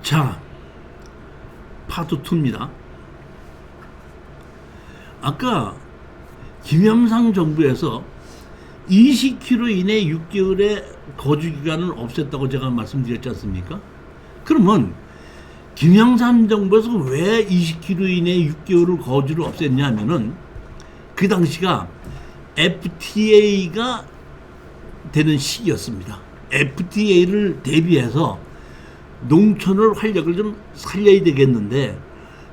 자, 파트 2입니다. 아까 김영삼 정부에서 20km 이내 6개월의 거주기간을 없앴다고 제가 말씀드렸지 않습니까? 그러면 김영삼 정부에서 왜 20km 이내 6개월을 거주를 없앴냐 하면은 그 당시가 FTA가 되는 시기였습니다. FTA를 대비해서 농촌을 활력을 좀 살려야 되겠는데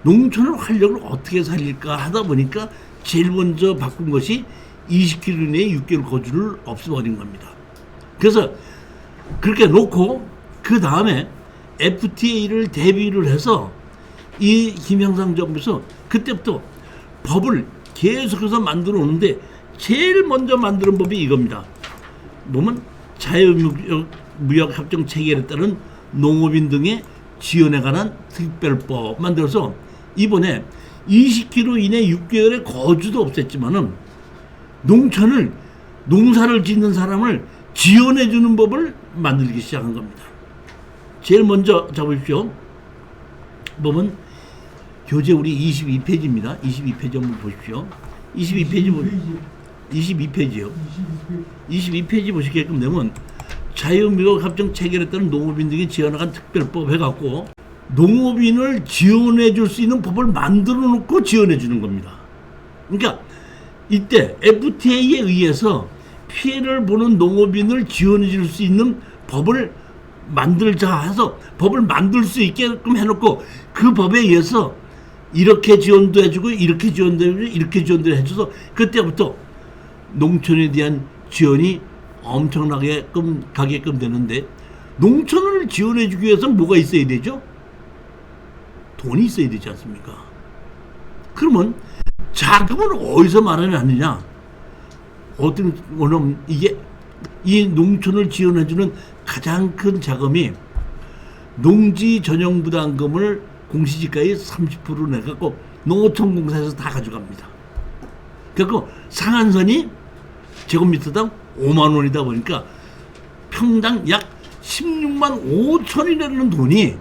농촌을 활력을 어떻게 살릴까 하다 보니까 제일 먼저 바꾼 것이 20km 내에 6개월 거주를 없애버린 겁니다. 그래서 그렇게 놓고 그 다음에 FTA를 대비를 해서 이 김영삼 정부에서 그때부터 법을 계속해서 만들어 오는데 제일 먼저 만드는 법이 이겁니다. 보면 자유무역협정 체결에 따른 농업인 등의 지원에 관한 특별법 만들어서 이번에 20km 이내 6개월의 거주도 없앴지만은 농촌을 농사를 짓는 사람을 지원해 주는 법을 만들기 시작한 겁니다. 제일 먼저 잡으십시오. 보면 교재 우리 22페이지입니다. 22페이지 한번 보십시오. 22페이지요. 22페이지 보시게끔 되면 자유무역협정 체결에 따른 농업인 등의 지원에 관한 특별법 해갖고 농업인을 지원해 줄 수 있는 법을 만들어 놓고 지원해 주는 겁니다. 그러니까 이때 FTA에 의해서 피해를 보는 농업인을 지원해 줄 수 있는 법을 만들자 해서 법을 만들 수 있게끔 해놓고 그 법에 의해서 이렇게 지원도 해주고 이렇게 지원도 해주고 이렇게 지원도 해줘서 그때부터 농촌에 대한 지원이 엄청나게 가게끔 되는데 농촌을 지원해 주기 위해서는 뭐가 있어야 되죠? 돈이 있어야 되지 않습니까? 그러면 자금을 어디서 마련하느냐? 어떤 거는 이게 이 농촌을 지원해 주는 가장 큰 자금이 농지 전용 부담금을 공시지가의 30% 내갖고 농어촌공사에서 다 가져갑니다. 그래서 상한선이 제곱미터당 5만 원이다 보니까 평당 약 16만 5천이라는 돈이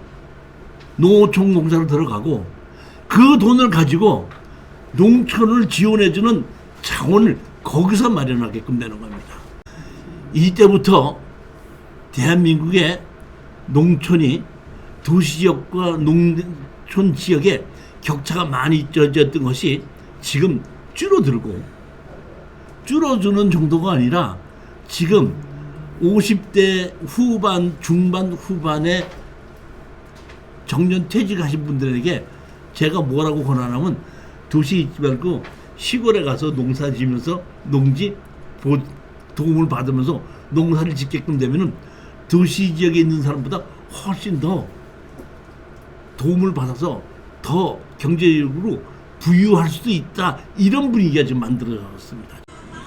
농어촌공사로 들어가고 그 돈을 가지고 농촌을 지원해주는 자원을 거기서 마련하게끔 되는 겁니다. 이때부터 대한민국의 농촌이 도시지역과 농촌 지역에 격차가 많이 있어졌던 것이 지금 줄어드는 정도가 아니라 지금 50대 후반, 중반, 후반에 정년 퇴직하신 분들에게 제가 뭐라고 권하냐면 도시에 있지 말고 시골에 가서 농사 지면서 농지 도움을 받으면서 농사를 짓게끔 되면은 도시 지역에 있는 사람보다 훨씬 더 도움을 받아서 더 경제적으로 부유할 수도 있다. 이런 분위기가 지금 만들어졌습니다.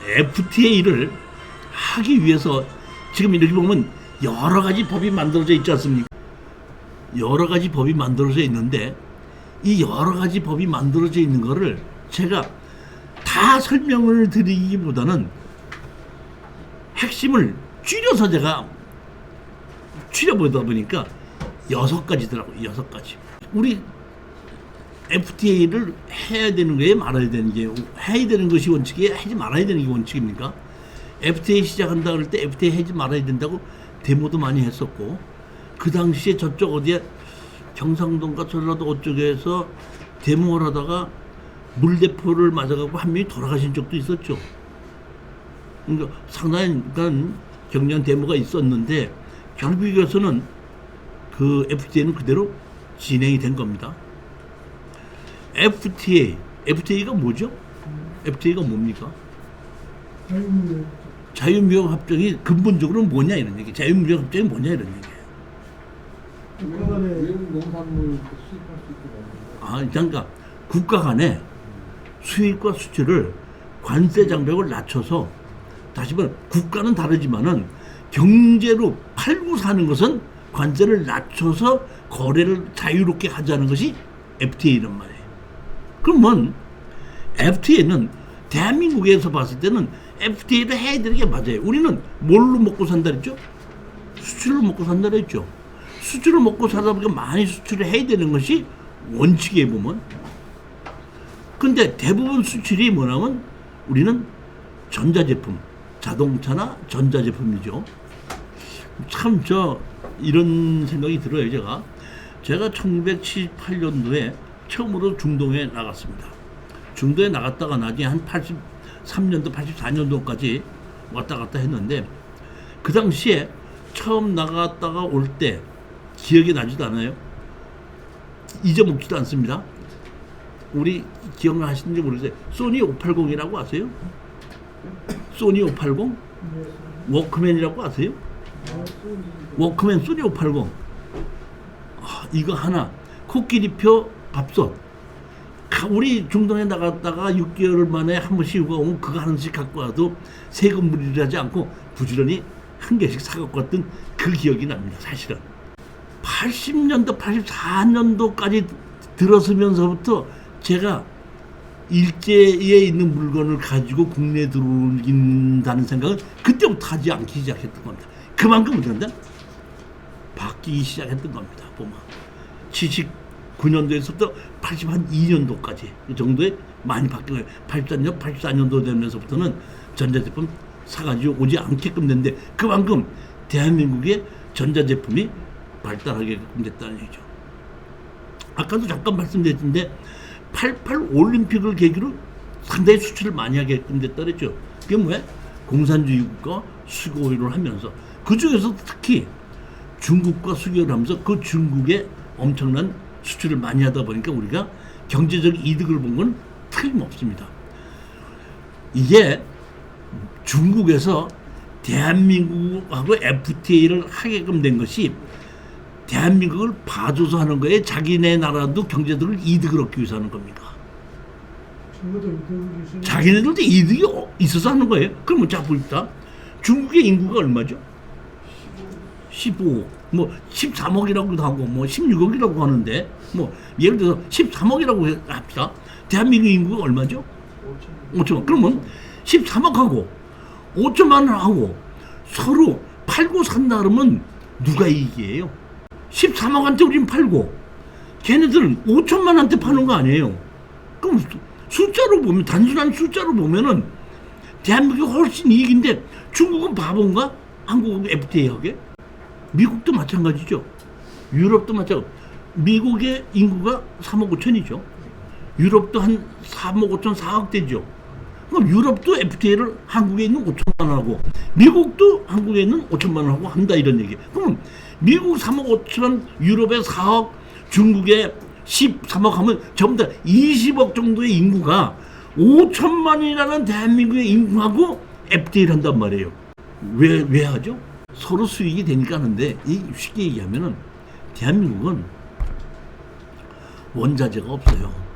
FTA를 하기 위해서 지금 이렇게 보면 여러 가지 법이 만들어져 있지 않습니까? 여러 가지 법이 만들어져 있는데 이 여러 가지 법이 만들어져 있는 거를 제가 다 설명을 드리기보다는 핵심을 줄여서 제가 추려보다 보니까 6가지더라고요. 6가지. 우리 FTA를 해야 되는 거에 말아야 되는 게 해야 되는 것이 원칙이에요? 하지 말아야 되는 게 원칙입니까? FTA 시작한다 그럴 때 FTA 하지 말아야 된다고 데모도 많이 했었고 그 당시에 저쪽 어디에 경상도인가 전라도 어쪽에서 데모를 하다가 물대포를 맞아가지고 한 명이 돌아가신 적도 있었죠. 그러니까 상당히 격렬한 데모가 있었는데 결국에서는 그 FTA는 그대로 진행이 된 겁니다. FTA가 뭐죠? FTA가 뭡니까? 자유무역협정이 근본적으로 뭐냐 이런 얘기. 자유무역협정이 뭐냐 이런 얘기. 국가 간에 외국 농산물 수입할 수 있게 그러니까 국가 간에 수입과 수출을 관세 장벽을 낮춰서 다시 말해 국가는 다르지만은 경제로 팔고 사는 것은 관세를 낮춰서 거래를 자유롭게 하자는 것이 FTA란 말이에요. 그러면 FTA는 대한민국에서 봤을 때는 FTA를 해야 되는 게 맞아요. 우리는 뭘로 먹고 산다 그랬죠? 수출로 먹고 산다 그랬죠. 수출을 먹고 살다 보니까 많이 수출을 해야 되는 것이 원칙에 보면. 근데 대부분 수출이 뭐냐면 우리는 전자제품, 자동차나 전자제품이죠. 참 이런 생각이 들어요. 제가 1978년도에 처음으로 중동에 나갔습니다. 중동에 나갔다가 나중에 한 83년도, 84년도까지 왔다 갔다 했는데, 그 당시에 처음 나갔다가 올 때 기억이 나지도 않아요. 잊어먹지도 않습니다. 우리 기억나시는지 모르겠어요. 소니 580이라고 아세요? 소니 580? 워크맨이라고 아세요? 워크맨 소니 580. 이거 하나, 코끼리표 밥솥. 우리 중동에 나갔다가 6개월 만에 한 번씩 오면 그거 하나씩 갖고 와도 세금 무리하지 않고 부지런히 한 개씩 사갖고 왔던 그 기억이 납니다. 사실은 80년도 84년도까지 들어서면서부터 제가 일제에 있는 물건을 가지고 국내에 들어온다는 생각을 그때부터 하지 않기 시작했던 겁니다. 그만큼 그런데 바뀌기 시작했던 겁니다. 보면 79년도에서부터 82년도까지 그 정도에 많이 바뀐 거예요. 84년도 되면서부터는 전자제품 사가지고 오지 않게끔 됐는데, 그만큼 대한민국의 전자제품이 발달하게끔 됐다는 얘기죠. 아까도 잠깐 말씀드렸는데 88 올림픽을 계기로 상당히 수출을 많이 하게끔 됐다 그랬죠. 그게 뭐야? 공산주의 국가 수교를 하면서, 그 중에서 특히 중국과 수교를 하면서 그 중국에 엄청난 수출을 많이 하다 보니까 우리가 경제적 이득을 본 건 틀림없습니다. 이게 중국에서 대한민국하고 FTA를 하게끔 된 것이 대한민국을 봐줘서 하는 거에 자기네 나라도 경제적으로 이득을 얻기 위해서 하는 겁니다. 자기네들도 이득이 있어서 하는 거예요. 그러면 자 봅시다. 중국의 인구가 얼마죠? 15억, 뭐 13억이라고도 하고 뭐 16억이라고 하는데, 뭐 예를 들어서 13억이라고 합시다. 대한민국 인구가 얼마죠? 5천만. 그러면 13억하고 5천만 원하고 서로 팔고 산다 그러면 누가 이익이에요? 13억한테 우리는 팔고 걔네들은 5천만한테 파는 거 아니에요? 그럼 숫자로 보면, 단순한 숫자로 보면은 대한민국이 훨씬 이익인데 중국은 바본가? 한국은 FTA 하게? 미국도 마찬가지죠. 유럽도 마찬가지. 미국의 인구가 3억 5천이죠. 유럽도 한 3억 5천, 4억 되죠. 그럼 유럽도 FTA를 한국에 있는 5천만 원하고 미국도 한국에 있는 5천만 원하고 한다, 이런 얘기. 그럼 미국 3억 5천, 유럽에 4억, 중국에 13억 하면 전부 다 20억 정도의 인구가 5천만이라는 대한민국의 인구하고 FTA를 한단 말이에요. 왜 하죠? 서로 수익이 되니까 하는데, 쉽게 얘기하면은 대한민국은 원자재가 없어요.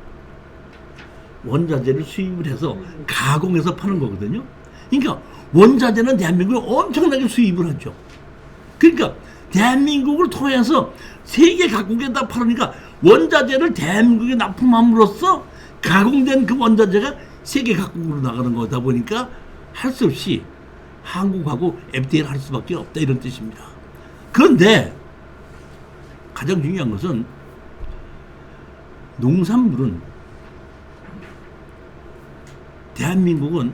원자재를 수입을 해서 가공해서 파는 거거든요. 그러니까 원자재는 대한민국이 엄청나게 수입을 하죠. 그러니까 대한민국을 통해서 세계 각국에다 팔으니까 원자재를 대한민국에 납품함으로써 가공된 그 원자재가 세계 각국으로 나가는 거다 보니까 할 수 없이 한국하고 FTA를 할 수밖에 없다, 이런 뜻입니다. 그런데 가장 중요한 것은 농산물은, 대한민국은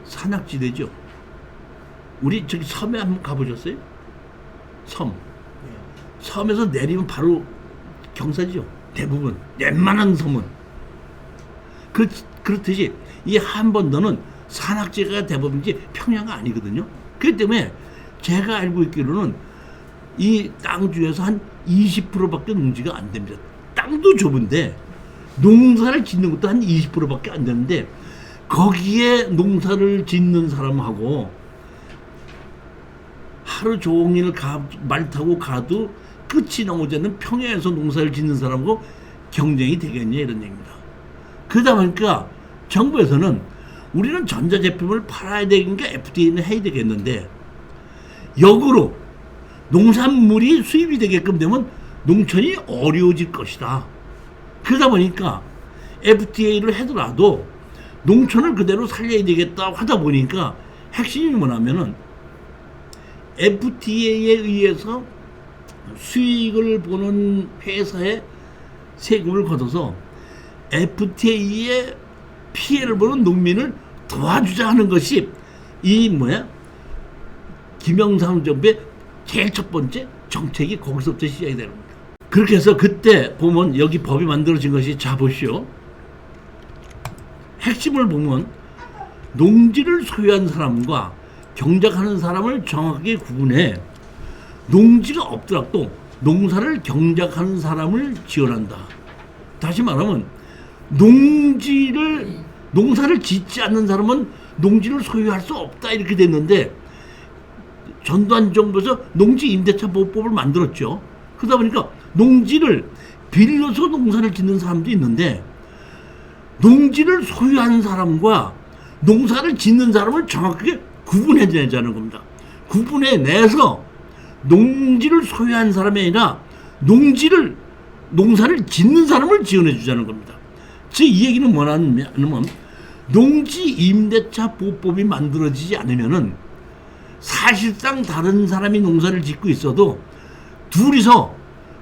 산악지대죠. 우리 저기 섬에 한번 가보셨어요? 섬. 섬에서 내리면 바로 경사지죠. 대부분 웬만한 섬은. 그렇듯이 이 한반도는 산악지대가 대부분이지 평야가 아니거든요. 그렇기 때문에 제가 알고 있기로는 이 땅 중에서 한 20%밖에 농지가 안 됩니다. 땅도 좁은데 농사를 짓는 것도 한 20%밖에 안 되는데, 거기에 농사를 짓는 사람하고 하루 종일 말 타고 가도 끝이 나오지 않는 평야에서 농사를 짓는 사람하고 경쟁이 되겠냐, 이런 얘기입니다. 그러다 보니까 정부에서는 우리는 전자제품을 팔아야 되니까 FTA는 해야 되겠는데, 역으로 농산물이 수입이 되게끔 되면 농촌이 어려워질 것이다. 그러다 보니까 FTA를 하더라도 농촌을 그대로 살려야 되겠다 하다 보니까 핵심이 뭐냐면은 FTA에 의해서 수익을 보는 회사에 세금을 걷어서 FTA에 피해를 보는 농민을 도와주자 하는 것이 이 김영삼 정부의 제일 첫 번째 정책이 거기서부터 시작이 되는 겁니다. 그렇게 해서 그때 보면 여기 법이 만들어진 것이, 자 보시오. 핵심을 보면 농지를 소유한 사람과 경작하는 사람을 정확하게 구분해 농지가 없더라도 농사를 경작하는 사람을 지원한다. 다시 말하면 농사를 짓지 않는 사람은 농지를 소유할 수 없다 이렇게 됐는데, 전두환 정부에서 농지 임대차 보호법을 만들었죠. 그러다 보니까 농지를 빌려서 농사를 짓는 사람도 있는데, 농지를 소유하는 사람과 농사를 짓는 사람을 정확하게 구분해내자는 겁니다. 구분해내서 농지를 소유한 사람이 아니라 농사를 짓는 사람을 지원해 주자는 겁니다. 즉 이 얘기는 뭐냐면, 농지 임대차 보호법이 만들어지지 않으면은 사실상 다른 사람이 농사를 짓고 있어도 둘이서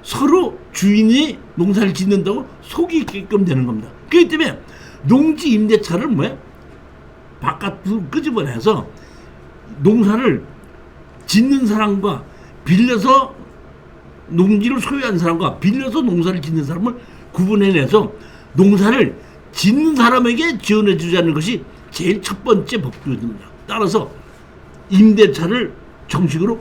서로 주인이 농사를 짓는다고 속이게끔 되는 겁니다. 그렇기 때문에 농지 임대차를 바깥으로 끄집어내서 농사를 짓는 사람과 빌려서 농지를 소유한 사람과 빌려서 농사를 짓는 사람을 구분해내서 농사를 짓는 사람에게 지원해 주자는 것이 제일 첫 번째 법규입니다. 따라서 임대차를 정식으로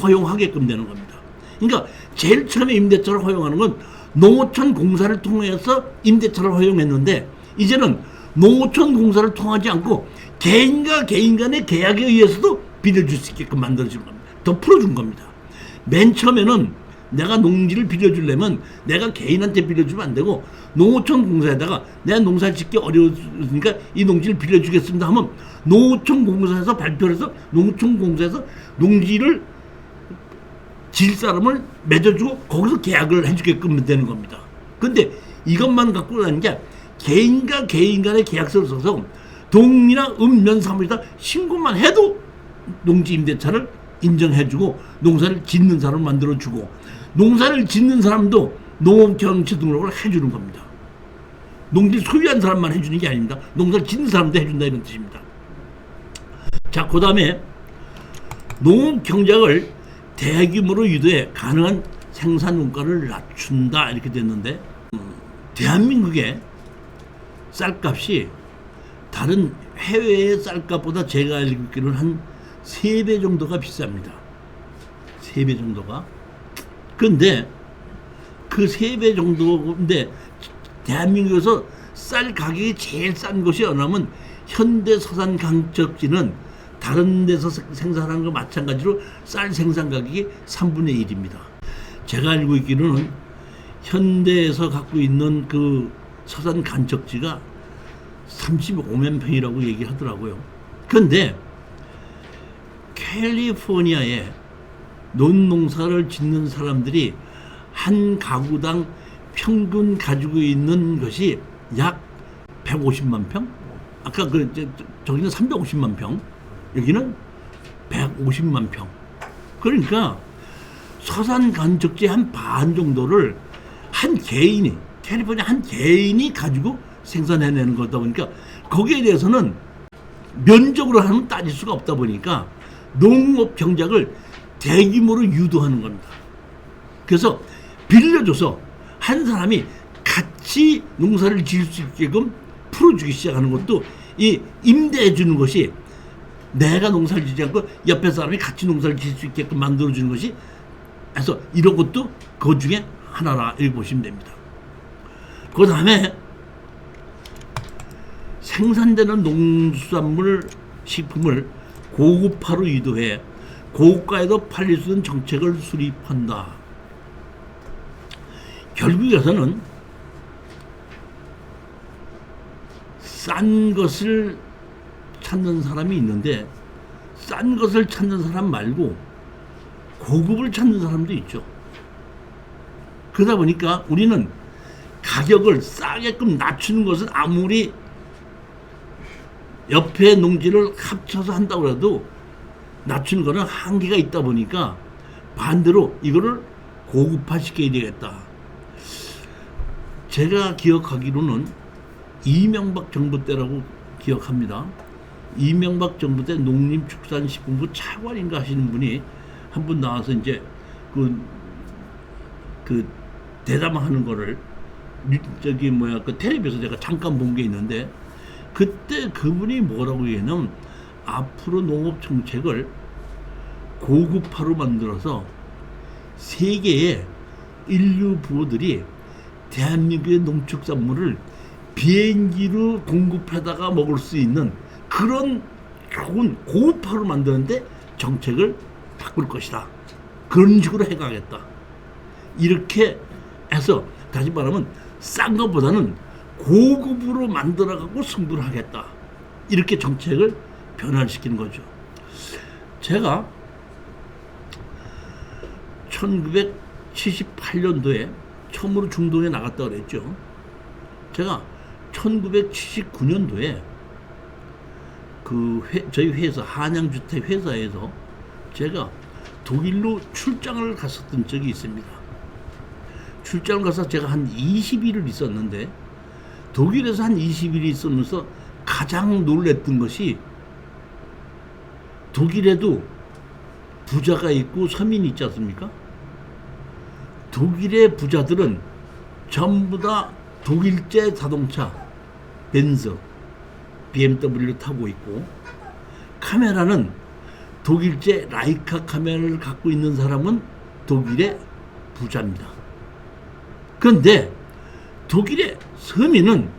허용하게끔 되는 겁니다. 그러니까 제일 처음에 임대차를 허용하는 건 농어촌 공사를 통해서 임대차를 허용했는데, 이제는 농어촌 공사를 통하지 않고 개인과 개인 간의 계약에 의해서도 빌려줄 수 있게끔 만들어준 겁니다. 더 풀어준 겁니다. 맨 처음에는 내가 농지를 빌려주려면 내가 개인한테 빌려주면 안 되고, 농어촌 공사에다가 내가 농사 짓기 어려우니까 이 농지를 빌려주겠습니다 하면 농어촌 공사에서 발표를 해서 농어촌 공사에서 농지를 질 사람을 맺어주고 거기서 계약을 해주게끔 되는 겁니다. 근데 이것만 갖고 가는 게, 개인과 개인 간의 계약서를 써서 동이나 읍면 사무실에다 신고만 해도 농지 임대차를 인정해주고 농사를 짓는 사람을 만들어주고, 농사를 짓는 사람도 농업경치 등록을 해주는 겁니다. 농지를 소유한 사람만 해주는 게 아닙니다. 농사를 짓는 사람도 해준다 이런 뜻입니다. 자, 그 다음에 농업경작을 대규모로 유도해 가능한 생산 원가를 낮춘다 이렇게 됐는데, 대한민국의 쌀값이 다른 해외의 쌀값보다 제가 알고 있기로는 한 3배 정도가 비쌉니다. 3배 정도가. 근데 그 3배 정도인데 대한민국에서 쌀 가격이 제일 싼 곳이 어느냐면 현대서산강적지는 다른 데서 생산하는 거 마찬가지로 쌀 생산 가격이 3분의 1입니다. 제가 알고 있기로는 현대에서 갖고 있는 그 서산간척지가 35만 평이라고 얘기하더라고요. 그런데 캘리포니아에 논농사를 짓는 사람들이 한 가구당 평균 가지고 있는 것이 약 150만 평? 아까 저기는 350만 평, 여기는 150만 평. 그러니까 서산간척지 한 반 정도를 한 개인이, 캘리포니아 한 개인이 가지고 생산해내는 거다 보니까 거기에 대해서는 면적으로 하면 따질 수가 없다 보니까 농업 경작을 대규모로 유도하는 겁니다. 그래서 빌려줘서 한 사람이 같이 농사를 지을 수 있게끔 풀어주기 시작하는 것도, 이 임대해 주는 것이 내가 농사를 짓지 않고 옆에 사람이 같이 농사를 지을 수 있게끔 만들어주는 것이, 그래서 이런 것도 그 중에 하나라 이렇게 보시면 됩니다. 그 다음에 생산되는 농수산물 식품을 고급화로 유도해 고가에도 팔릴 수 있는 정책을 수립한다. 결국에서는 싼 것을 찾는 사람이 있는데, 싼 것을 찾는 사람 말고 고급을 찾는 사람도 있죠. 그러다 보니까 우리는 가격을 싸게끔 낮추는 것은 아무리 옆에 농지를 합쳐서 한다고 해도 낮추는 거는 한계가 있다 보니까 반대로 이거를 고급화시켜야 되겠다. 제가 기억하기로는 이명박 정부 때라고 기억합니다. 이명박 정부 때 농림축산식품부 차관인가 하시는 분이 한 분 나와서 이제 그 대담하는 거를 그 텔레비에서 제가 잠깐 본 게 있는데, 그때 그분이 뭐라고 얘기하냐면 앞으로 농업 정책을 고급화로 만들어서 세계의 인류 부호들이 대한민국의 농축산물을 비행기로 공급해다가 먹을 수 있는 그런 좋은 고급화로 만드는데 정책을 바꿀 것이다. 그런 식으로 해가겠다. 이렇게 해서 다시 말하면 싼 것보다는 고급으로 만들어가고 승부를 하겠다. 이렇게 정책을 변화시키는 거죠. 제가 1978년도에 처음으로 중동에 나갔다 그랬죠. 제가 1979년도에 저희 회사 한양주택 회사에서 제가 독일로 출장을 갔었던 적이 있습니다. 출장을 가서 제가 한 20일을 있었는데, 독일에서 한 20일이 있으면서 가장 놀랬던 것이, 독일에도 부자가 있고 서민이 있지 않습니까? 독일의 부자들은 전부 다 독일제 자동차 벤츠, BMW 타고 있고, 카메라는 독일제 라이카 카메라를 갖고 있는 사람은 독일의 부자입니다. 그런데 독일의 서민은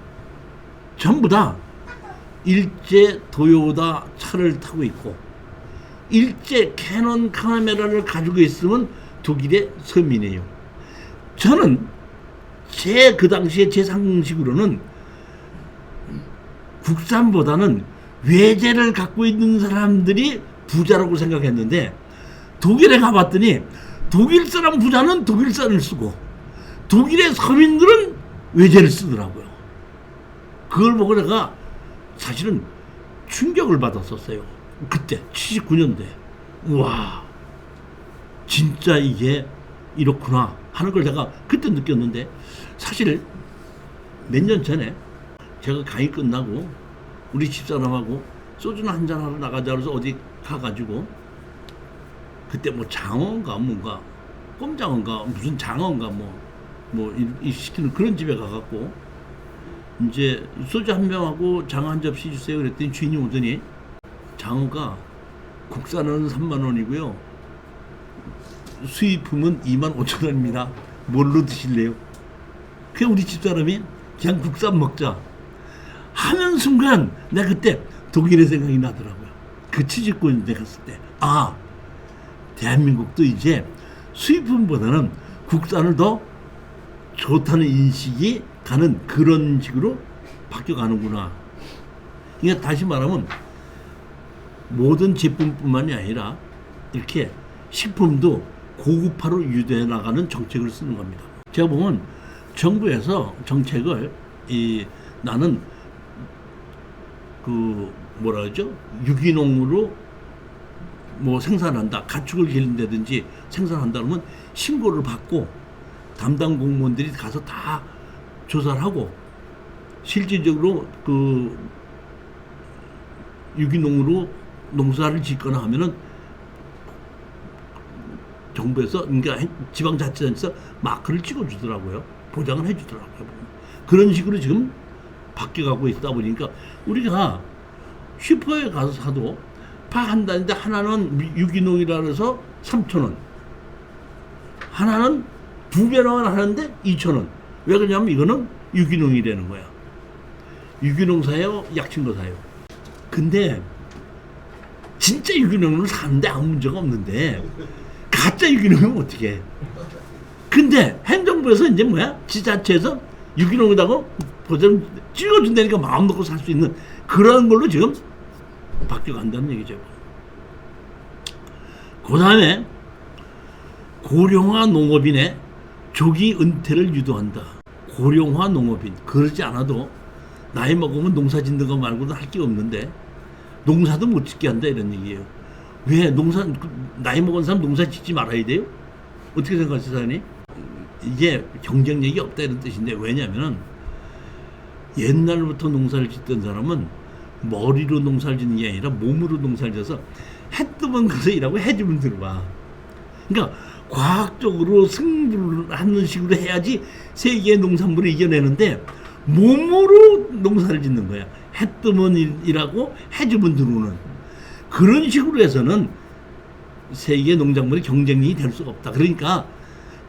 전부 다 일제 도요타 차를 타고 있고, 일제 캐논 카메라를 가지고 있으면 독일의 서민이에요. 저는 그 당시에 제 상식으로는 국산보다는 외제를 갖고 있는 사람들이 부자라고 생각했는데, 독일에 가봤더니 독일 사람 부자는 독일산을 쓰고 독일의 서민들은 외제를 쓰더라고요. 그걸 보고 내가 사실은 충격을 받았었어요. 그때 79년도에 우와, 진짜 이게 이렇구나 하는 걸 제가 그때 느꼈는데, 사실 몇 년 전에 제가 강의 끝나고 우리 집사람하고 소주나 한잔 하러 나가자 그래서 어디 가가지고, 그때 뭐 장어인가 뭔가 꼼장어인가 무슨 장어인가 이 시키는 그런 집에 가갖고 이제 소주 한 병하고 장어 한 접시 주세요 그랬더니 주인이 오더니, 장어가 국산은 3만 원이고요 수입품은 2만 5천 원입니다. 뭘로 드실래요? 그냥 우리 집사람이 그냥 국산 먹자 하는 순간 내가 그때 독일의 생각이 나더라고요. 그 취직군에 갔을 때, 아, 대한민국도 이제 수입품보다는 국산을 더 좋다는 인식이 가는 그런 식으로 바뀌어가는구나. 그러니까 다시 말하면 모든 제품뿐만이 아니라 이렇게 식품도 고급화로 유도해 나가는 정책을 쓰는 겁니다. 제가 보면 정부에서 정책을 나는 뭐라 그러죠? 유기농으로 뭐 생산한다, 가축을 기른다든지 생산한다 그러면 신고를 받고 담당 공무원들이 가서 다 조사를 하고, 실질적으로 유기농으로 농사를 짓거나 하면은 정부에서, 그러니까 지방자치단체에서 마크를 찍어주더라고요. 보장을 해주더라고요. 그런 식으로 지금 바뀌어가고 있다 보니까 우리가 슈퍼에 가서 사도 파 한 단인데 하나는 유기농이라 해서 3,000원, 하나는 2배나 하는데 2,000원. 왜 그러냐면 이거는 유기농이라는 거야. 유기농 사요, 약친거 사요. 근데 진짜 유기농을 사는데 아무 문제가 없는데 가짜 유기농이면 어떻게 해? 근데 행정부에서 이제 지자체에서 유기농이라고 보장 찍어준다니까 마음 놓고 살 수 있는 그런 걸로 지금 바뀌어간다는 얘기죠. 그 다음에 고령화 농업인의 조기 은퇴를 유도한다. 고령화 농업인, 그러지 않아도 나이 먹으면 농사 짓는 거 말고는 할 게 없는데 농사도 못 짓게 한다 이런 얘기예요. 왜 나이 먹은 사람 농사 짓지 말아야 돼요? 어떻게 생각하세요, 사장님? 이게 경쟁력이 없다 이런 뜻인데, 왜냐면은 옛날부터 농사를 짓던 사람은 머리로 농사를 짓는 게 아니라 몸으로 농사를 져서 해 뜨면 가서 일하고 해 주면 들어와. 그러니까 과학적으로 승부를 하는 식으로 해야지 세계의 농산물을 이겨내는데, 몸으로 농사를 짓는 거야. 해 뜨면 일하고 해 주면 들어오는 그런 식으로 해서는 세계 농작물의 경쟁력이 될 수가 없다. 그러니까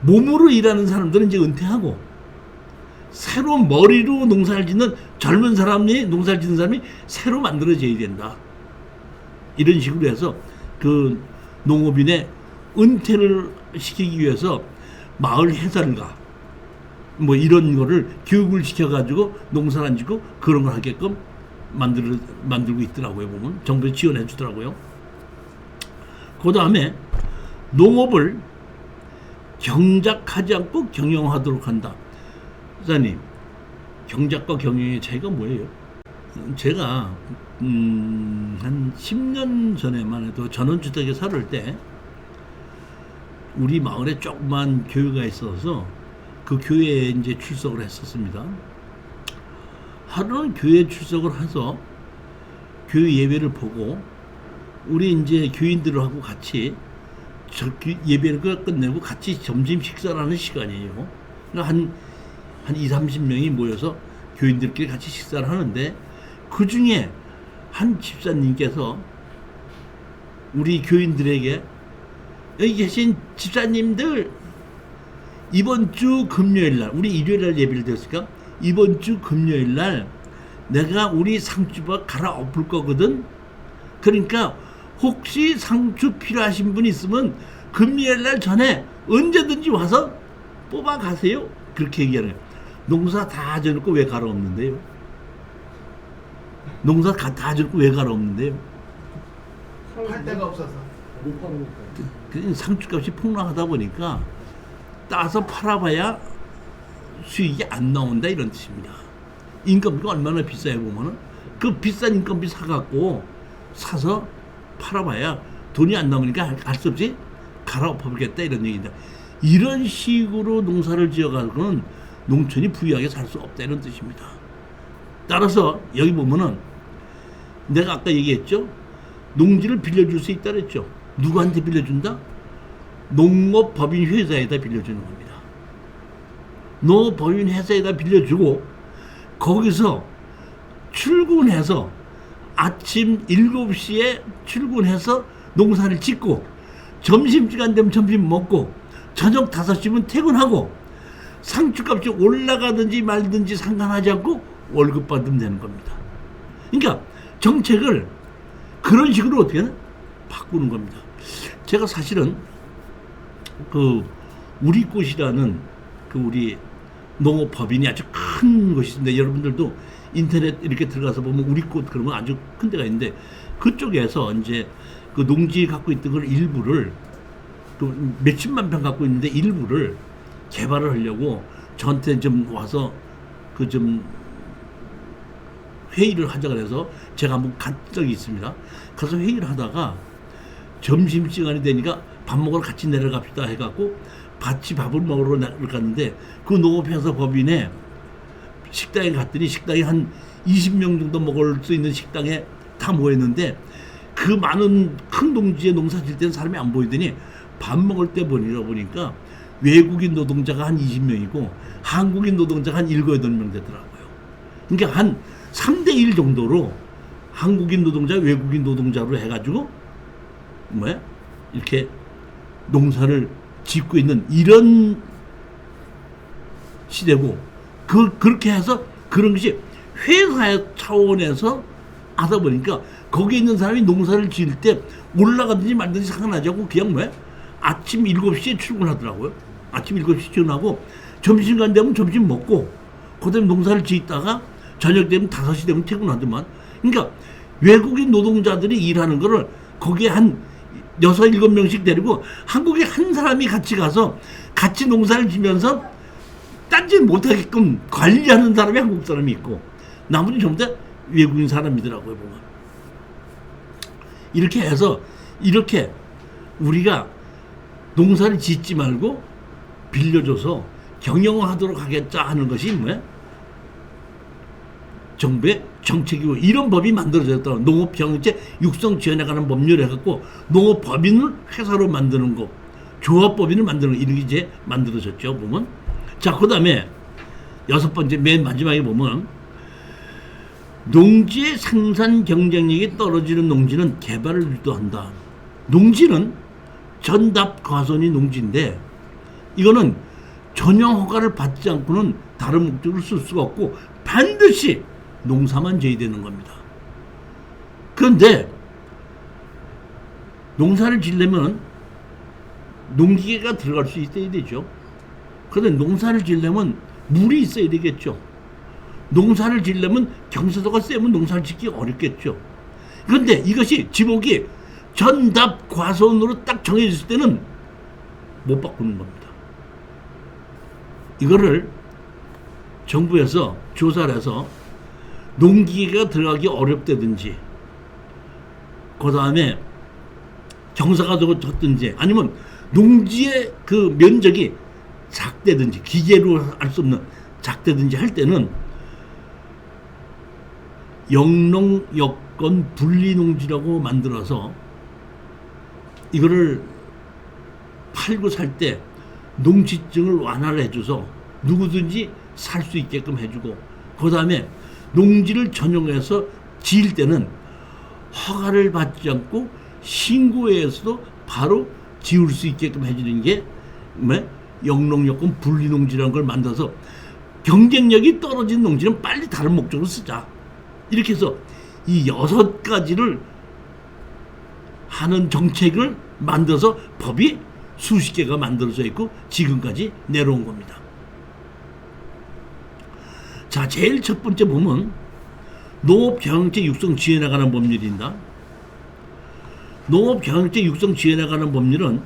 몸으로 일하는 사람들은 이제 은퇴하고 새로 머리로 농사를 짓는 젊은 사람이 농사를 짓는 사람이 새로 만들어져야 된다. 이런 식으로 해서 그 농업인의 은퇴를 시키기 위해서 마을 해설가 뭐 이런 거를 교육을 시켜가지고 농사를 안 짓고 그런 걸 하게끔 만들고 있더라고요. 보면 정부에서 지원해 주더라고요. 그 다음에 농업을 경작하지 않고 경영하도록 한다. 사장님, 경작과 경영의 차이가 뭐예요? 제가 한 10년 전에만 해도 전원주택에 살을 때 우리 마을에 조그만 교회가 있어서 그 교회에 이제 출석을 했었습니다. 하루는 교회 출석을 해서 교회 예배를 보고 우리 이제 교인들하고 같이 예배를 끝내고 같이 점심 식사를 하는 시간이에요. 그러니까 한 2, 30명이 모여서 교인들끼리 같이 식사를 하는데, 그 중에 한 집사님께서 우리 교인들에게, 여기 계신 집사님들, 이번 주 금요일 날, 우리 일요일 날 예배를 드렸을까? 이번 주 금요일 날 내가 우리 상추밭 갈아엎을 거거든. 그러니까 혹시 상추 필요하신 분 있으면 금요일 날 전에 언제든지 와서 뽑아 가세요. 그렇게 얘기하는 거예요. 농사 다 져놓고 왜 갈아엎는데요? 농사 다 져놓고 왜 갈아엎는데요? 팔 데가 없어서. 못 파니까. 그 상추값이 폭락하다 보니까 따서 팔아봐야 수익이 안 나온다 이런 뜻입니다. 인건비가 얼마나 비싸요 보면은 그 비싼 인건비 사서 팔아봐야 돈이 안 나오니까 할 수 없이 갈아엎어보겠다 이런 얘기입니다. 이런 식으로 농사를 지어가지고는 농촌이 부유하게 살 수 없다 이런 뜻입니다. 따라서 여기 보면은 내가 아까 얘기했죠. 농지를 빌려줄 수 있다 그랬죠. 누구한테 빌려준다? 농업법인 회사에다 빌려주는 겁니다. 농업법인 회사에다 빌려주고 거기서 출근해서 아침 7시에 출근해서 농사를 짓고 점심시간 되면 점심 먹고 저녁 5시면 퇴근하고 상추값이 올라가든지 말든지 상관하지 않고 월급 받으면 되는 겁니다. 그러니까 정책을 그런 식으로 어떻게 하나? 바꾸는 겁니다. 제가 사실은 그 우리꽃이라는 그 우리 농업법인이 아주 큰 곳이 있는데, 여러분들도 인터넷 이렇게 들어가서 보면 우리꽃 그러면 아주 큰 데가 있는데, 그쪽에서 이제 그 농지 갖고 있던 걸 일부를 또 몇십만 평 갖고 있는데 일부를 개발을 하려고 저한테 좀 와서 그 좀 회의를 하자 그래서 제가 한번 간 적이 있습니다. 가서 회의를 하다가 점심시간이 되니까 밥 먹으러 같이 내려갑시다 해갖고 같이 밥을 먹으러 갔는데, 그 농업회사 법인에 식당에 갔더니 식당에 한 20명 정도 먹을 수 있는 식당에 다 모였는데, 그 많은 큰 농지에 농사 질 때는 사람이 안 보이더니 밥 먹을 때 보니까 외국인 노동자가 한 20명이고 한국인 노동자가 한 7, 8명 되더라고요. 그러니까 한 3대1 정도로 한국인 노동자, 외국인 노동자로 해가지고 이렇게 농사를 짓고 있는 이런 시대고, 그렇게 해서 그런 것이 회사 차원에서 하다 보니까 거기에 있는 사람이 농사를 지을 때 올라가든지 말든지 상관하지 않고 그냥 아침 7시에 출근하더라고요. 아침 7시 출근하고 점심시간 되면 점심 먹고 그다음에 농사를 짓다가 저녁 되면 5시 되면 퇴근하더만. 그러니까 외국인 노동자들이 일하는 거를 거기에 한 6, 7명씩 데리고 한국에 한 사람이 같이 가서 같이 농사를 지면서 딴짓 못하게끔 관리하는 사람이 한국 사람이 있고 나머지 전부 다 외국인 사람이더라고요 보면. 이렇게 해서 이렇게 우리가 농사를 짓지 말고 빌려줘서 경영하도록 하겠자 하는 것이 뭐야? 정부의 정책이고 이런 법이 만들어졌다. 농업경제 육성 지원에 관한 법률을 해갖고 농업법인을 회사로 만드는 거, 조합법인을 만드는 거 이런 게 이제 만들어졌죠. 보면 자 그다음에 6번째 맨 마지막에 보면 농지의 생산 경쟁력이 떨어지는 농지는 개발을 유도한다. 농지는 전답 과손이 농지인데 이거는 전용 허가를 받지 않고는 다른 목적으로 쓸 수가 없고 반드시 농사만 져야 되는 겁니다. 그런데 농사를 지려면 농기계가 들어갈 수 있어야 되죠. 그런데 농사를 지려면 물이 있어야 되겠죠. 농사를 지려면 경사도가 세면 농사를 짓기 어렵겠죠. 그런데 이것이 지목이 전답 과손으로 딱 정해졌을 때는 못 바꾸는 겁니다. 이거를 정부에서 조사를 해서 농기계가 들어가기 어렵다든지 그 다음에 경사가 졌든지 아니면 농지의 그 면적이 작다든지 기계로 할 수 없는 작다든지 할 때는 영농 여건 분리농지라고 만들어서 이거를 팔고 살 때 농지증을 완화를 해줘서 누구든지 살 수 있게끔 해주고 그 다음에 농지를 전용해서 지을 때는 허가를 받지 않고 신고해서도 바로 지을 수 있게끔 해주는 게 영농여건 분리농지라는 걸 만들어서 경쟁력이 떨어진 농지는 빨리 다른 목적으로 쓰자. 이렇게 해서 이 6가지를 하는 정책을 만들어서 법이 수십 개가 만들어져 있고 지금까지 내려온 겁니다. 자, 제일 첫 번째 보면 농업경영체 육성 지원에 관한 법률입니다. 농업경영체 육성 지원에 관한 법률은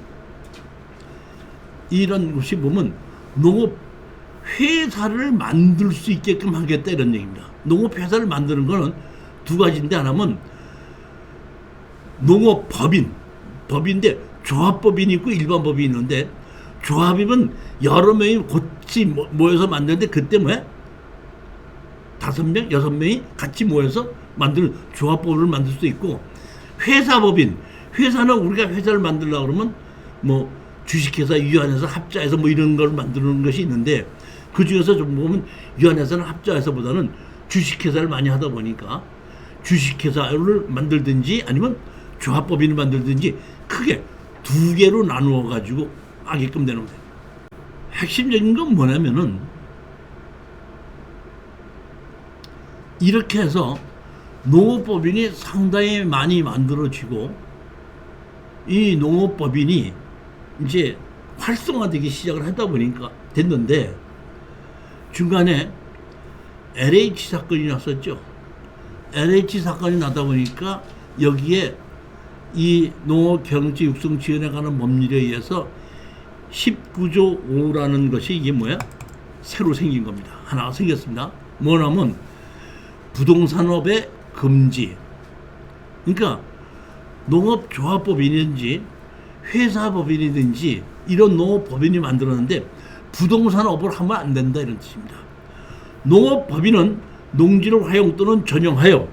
이런 것이 보면 농업회사를 만들 수 있게끔 하겠다 이런 얘기입니다. 농업회사를 만드는 거는 두 가지인데 하나는 농업법인인데 조합법인이 있고 일반법인이 있는데 조합이면 여러 명이 같이 모여서 만드는데 그때 뭐야? 5명, 6명이 같이 모여서 만드는 조합법을 만들 수도 있고 회사법인, 회사는 우리가 회사를 만들려고 그러면 뭐 주식회사, 유한회사, 합자회사 뭐 이런 걸 만드는 것이 있는데 그 중에서 좀 보면 유한회사는 합자회사보다는 주식회사를 많이 하다 보니까 주식회사를 만들든지 아니면 조합법인을 만들든지 크게 2개로 나누어 가지고 하게끔 되는 거예요. 핵심적인 건 뭐냐면은 이렇게 해서 농업법인이 상당히 많이 만들어지고 이 농업법인이 이제 활성화되기 시작을 하다 보니까 됐는데 중간에 LH 사건이 났었죠. LH 사건이 나다 보니까 여기에 이 농업경영체 육성 지원에 관한 법률에 의해서 19조 5라는 것이 이게 뭐야? 새로 생긴 겁니다. 하나가 생겼습니다. 뭐냐면 부동산업의 금지. 그러니까 농업조합법인이든지 회사법인이든지 이런 농업법인이 만들었는데 부동산업을 하면 안 된다 이런 뜻입니다. 농업법인은 농지를 활용 또는 전용하여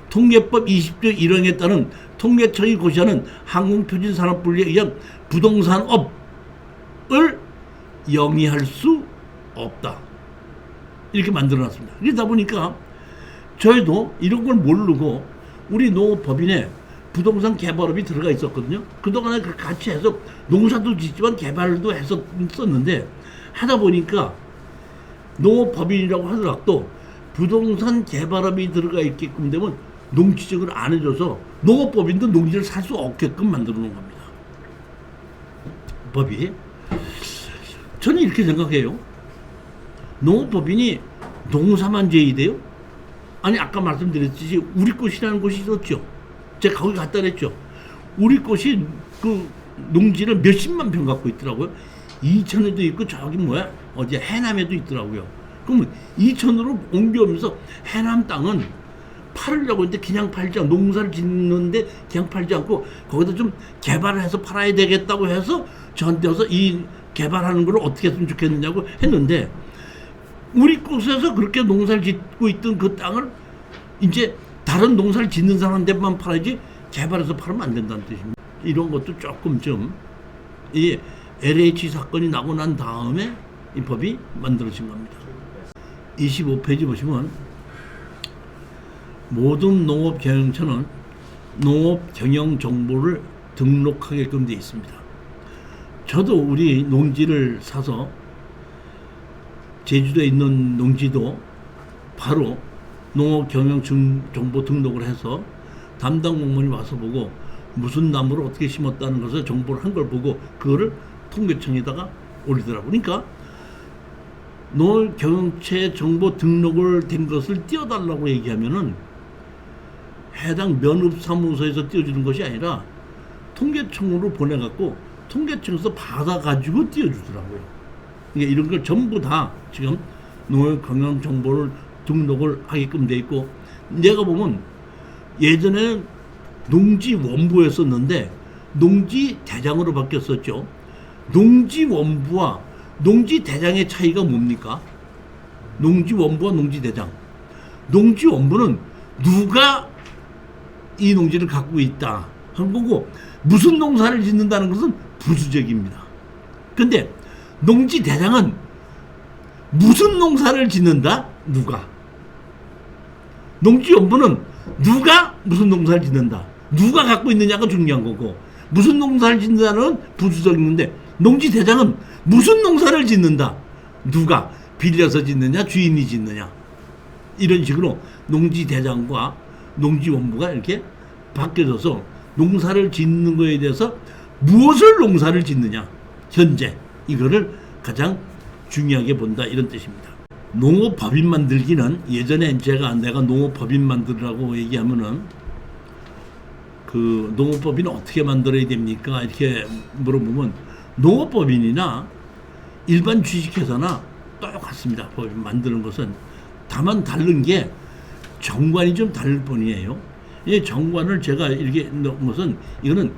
통계법 20조 1항에 따른 통계청이 고시하는 항공표준산업분리에 의한 부동산업을 영위할 수 없다. 이렇게 만들어놨습니다. 그러다 보니까 저희도 이런 걸 모르고 우리 농업법인에 부동산 개발업이 들어가 있었거든요. 그동안에 같이 해서 농사도 짓지만 개발도 했었는데 하다 보니까 농업법인이라고 하더라도 부동산 개발업이 들어가 있게끔 되면 농지증을 안 해줘서 농업법인도 농지를 살 수 없게끔 만들어 놓은 겁니다. 법이. 저는 이렇게 생각해요. 농업법인이 농사만 지어야 돼요? 아니 아까 말씀드렸듯이 우리 꽃이라는 곳이 있었죠. 제가 거기 갔다 그랬죠. 우리 꽃이 그 농지를 몇십만 평 갖고 있더라고요. 이천에도 있고 저기 뭐야 어디 해남에도 있더라고요. 그러면 이천으로 옮겨오면서 해남 땅은 팔으려고 했는데 그냥 팔지 않고 농사를 짓는데 그냥 팔지 않고 거기다 좀 개발을 해서 팔아야 되겠다고 해서 저한테 와서 이 개발하는 걸 어떻게 했으면 좋겠느냐고 했는데 우리 곳에서 그렇게 농사를 짓고 있던 그 땅을 이제 다른 농사를 짓는 사람한테만 팔아야지 개발해서 팔으면 안 된다는 뜻입니다. 이런 것도 조금 좀 이 LH 사건이 나고 난 다음에 이 법이 만들어진 겁니다. 25페이지 보시면 모든 농업경영처는 농업경영정보를 등록하게끔 되어 있습니다. 저도 우리 농지를 사서 제주도에 있는 농지도 바로 농업경영정보 등록을 해서 담당 공무원이 와서 보고 무슨 나무를 어떻게 심었다는 것을 정보를 한 걸 보고 그거를 통계청에다가 올리더라고요. 그러니까 농업경영체 정보 등록을 된 것을 띄워달라고 얘기하면은 해당 면업사무소에서 띄워주는 것이 아니라 통계청으로 보내갖고 통계청에서 받아가지고 띄워주더라고요. 그러니까 이런 걸 전부 다 지금 농업경영정보를 등록을 하게끔 돼 있고, 내가 보면 예전에는 농지원부였었는데 농지대장으로 바뀌었었죠. 농지원부와 농지대장의 차이가 뭡니까? 농지원부와 농지대장. 농지원부는 누가 이 농지를 갖고 있다 한 거고, 무슨 농사를 짓는다는 것은 부수적입니다. 근데 농지대장은 무슨 농사를 짓는다? 누가? 농지원부는 누가 무슨 농사를 짓는다? 누가 갖고 있느냐가 중요한 거고, 무슨 농사를 짓는다는 부수적인데, 농지대장은 무슨 농사를 짓는다? 누가? 빌려서 짓느냐? 주인이 짓느냐? 이런 식으로 농지대장과 농지원부가 이렇게 바뀌어져서 농사를 짓는 거에 대해서 무엇을 농사를 짓느냐? 현재 이거를 가장 중요하게 본다, 이런 뜻입니다. 농업법인 만들기는 예전에 내가 농업법인 만들라고 얘기하면은 그 농업법인은 어떻게 만들어야 됩니까? 이렇게 물어보면 농업법인이나 일반 주식회사나 똑같습니다. 법인 만드는 것은. 다만 다른 게 정관이 좀 다를 뿐이에요. 이 정관을 제가 이렇게 넣은 것은 이거는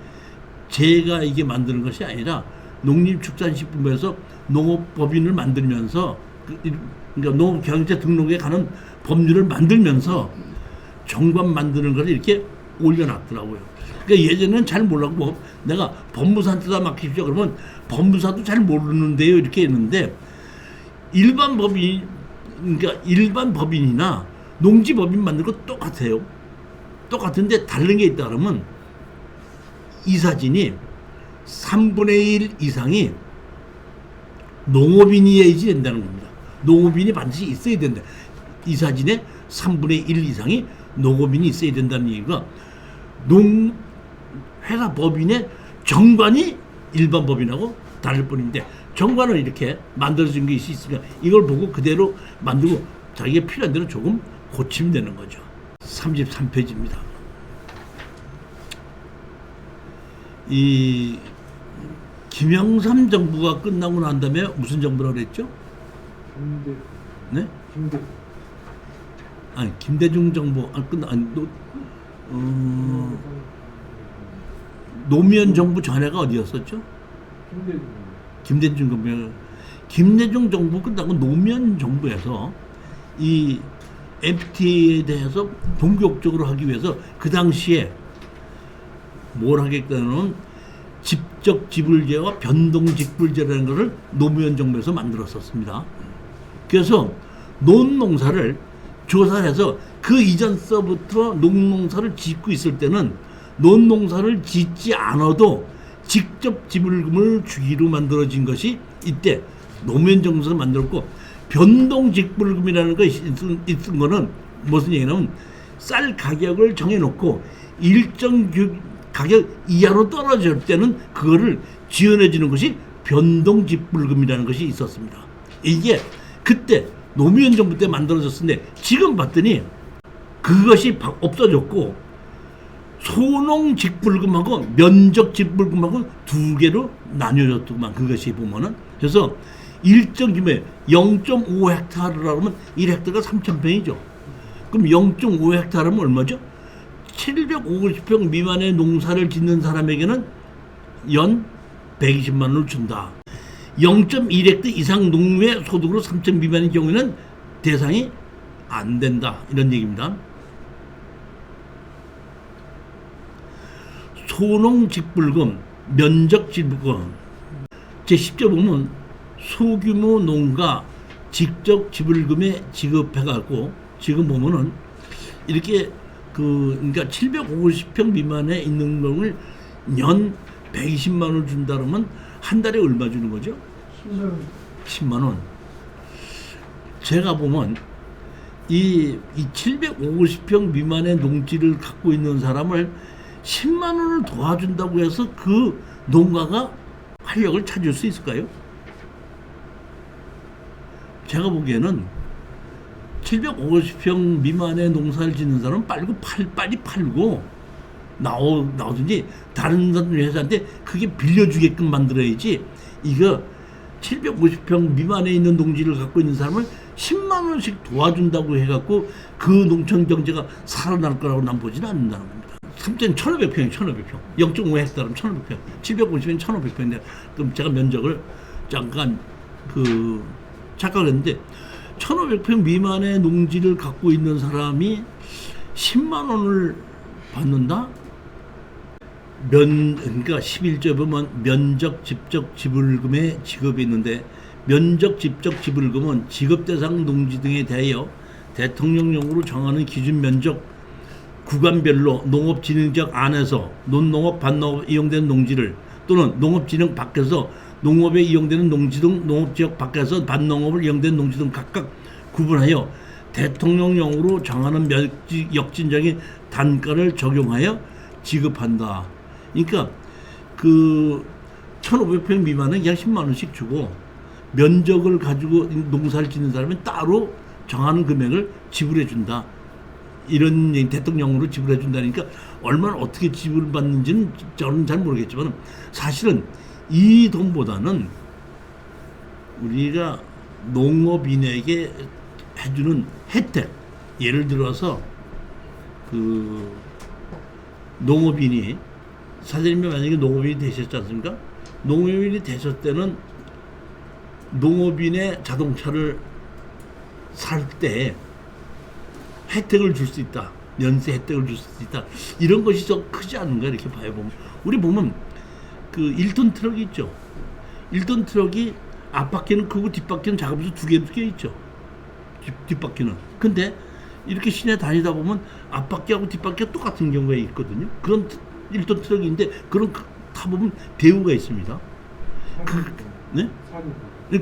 제가 이게 만드는 것이 아니라 농림축산식품부에서 농업법인을 만들면서 그러니까 농업경영체 등록에 관한 법률을 만들면서 정관 만드는 걸 이렇게 올려놨더라고요. 그러니까 예전에는 잘 몰랐고 내가 법무사한테다 맡기십시오 그러면 법무사도 잘 모르는데요 이렇게 했는데, 일반 법인, 그러니까 일반 법인이나 농지법인 만드는 거 똑같아요. 똑같은데 다른 게 있다 그러면 이사진이 3분의 1 이상이 농업인이어야지 된다는 겁니다. 농업인이 반드시 있어야 된다. 이사진의 3분의 1 이상이 농업인이 있어야 된다는 얘기가, 회사 법인의 정관이 일반 법인하고 다를 뿐인데, 정관은 이렇게 만들어진 게 있으니까 이걸 보고 그대로 만들고 자기가 필요한 대로 조금 고치면 되는 거죠. 33페이지입니다. 이 김영삼 정부가 끝나고 난 다음에 무슨 정부라고 그랬죠? 네? 김대중 정부 노무현 정부 전에가 어디였었죠? 김대중 정부. 김대중 정부 끝나고 노무현 정부에서 이 FTA에 대해서 본격적으로 하기 위해서 그 당시에 뭘 하겠다는 직접 지불제와 변동 직불제라는 것을 노무현 정부에서 만들었었습니다. 그래서 논농사를 조사해서 그 이전서부터 농농사를 짓고 있을 때는 논농사를 짓지 않아도 직접 지불금을 주기로 만들어진 것이 이때 노무현 정부에서 만들었고, 변동 직불금이라는 것이 있은 거는 무슨 얘기냐면 쌀 가격을 정해놓고 일정 가격 이하로 떨어질 때는 그거를 지원해 주는 것이 변동 직불금이라는 것이 있었습니다. 이게 그때 노무현 정부 때 만들어졌는데 지금 봤더니 그것이 없어졌고 소농 직불금하고 면적 직불금하고 두 개로 나뉘어졌더만, 그것이 보면은. 그래서 일정 규모에 0.5헥타르라고 하면 1헥타르가 3,000평이죠. 그럼 0.5헥타르면 얼마죠? 750평 미만의 농사를 짓는 사람에게는 연 120만 원을 준다. 0.1헥타 이상 농후의 소득으로 3천 미만인 경우에는 대상이 안 된다. 이런 얘기입니다. 소농직불금, 면적지불금. 제10조 보면 소규모 농가 직접 지불금에 지급해갖고 지금 보면은 이렇게 그러니까 750평 미만에 있는 놈을 연 120만 원을 준다 그러면 한 달에 얼마 주는 거죠? 10만 원. 10만 원. 제가 보면 이 750평 미만의 농지를 갖고 있는 사람을 10만 원을 도와준다고 해서 그 농가가 활력을 찾을 수 있을까요? 제가 보기에는 750평 미만의 농사를 짓는 사람은 빨리 팔고 나오든지 다른 회사한테 그게 빌려주게끔 만들어야지. 이거 750평 미만에 있는 농지를 갖고 있는 사람을 10만 원씩 도와준다고 해갖고 그 농촌 경제가 살아날 거라고 난 보지는 않는다는 겁니다. 3,1500평이 1,500평, 0.5헥타르면 1,500평, 750은 1,500평인데 그럼 제가 면적을 잠깐 착각을 했는데 1,500평 미만의 농지를 갖고 있는 사람이 10만 원을 받는다? 그러니까 11조에 보면 면적 집적 지불금에 지급이 있는데 면적 집적 지불금은 지급 대상 농지 등에 대하여 대통령령으로 정하는 기준 면적 구간별로 농업진흥지역 안에서 논농업, 반농업 이용되는 농지를 또는 농업진흥 밖에서 농업에 이용되는 농지 등 농업지역 밖에서 반농업을 이용되는 농지 등 각각 구분하여 대통령령으로 정하는 역진적인 단가를 적용하여 지급한다. 그러니까 그 1,500평 미만은 그냥 10만 원씩 주고 면적을 가지고 농사를 짓는 사람은 따로 정하는 금액을 지불해 준다. 이런 대통령으로 지불해 준다니까 얼마나 어떻게 지불받는지는 저는 잘 모르겠지만 사실은 이 돈보다는 우리가 농업인에게 해주는 혜택, 예를 들어서 그 농업인이 사장님이 만약에 농업인이 되셨지 않습니까? 농업인이 되셨을 때는 농업인의 자동차를 살 때 혜택을 줄 수 있다. 연세 혜택을 줄 수 있다. 이런 것이 좀 크지 않은가 이렇게 봐요. 보면 우리 보면 그 1톤 트럭이 있죠. 1톤 트럭이 앞바퀴는 크고 뒷바퀴는 작으면서 두 개 있죠. 뒷바퀴는. 근데 이렇게 시내 다니다 보면 앞바퀴하고 뒷바퀴가 똑같은 경우가 있거든요. 그런 1톤 트럭인데 그런 타보면 대우가 있습니다. 네?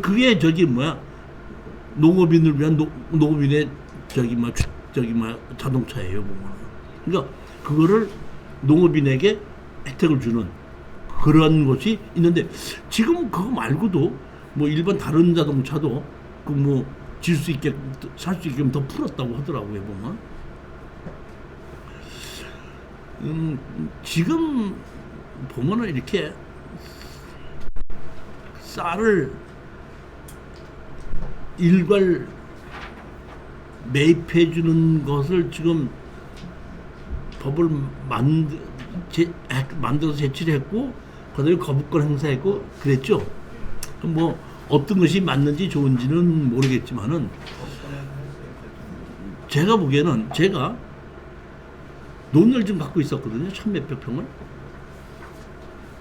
그게 농업인을 위한 농업인의 자동차예요, 보면. 그러니까 그거를 농업인에게 혜택을 주는 그런 것이 있는데 지금 그거 말고도 뭐 일반 다른 자동차도 그 질 수 있게 살 수 있게 더 풀었다고 하더라고요, 보면. 지금 보면은 이렇게 쌀을 일괄 매입해 주는 것을 지금 법을 만들어서 제출을 했고 그다음에 거부권 행사했고 그랬죠. 그럼 뭐 어떤 것이 맞는지 좋은지는 모르겠지만은 제가 보기에는 제가 논을 좀 갖고 있었거든요. 1,000몇백 평을.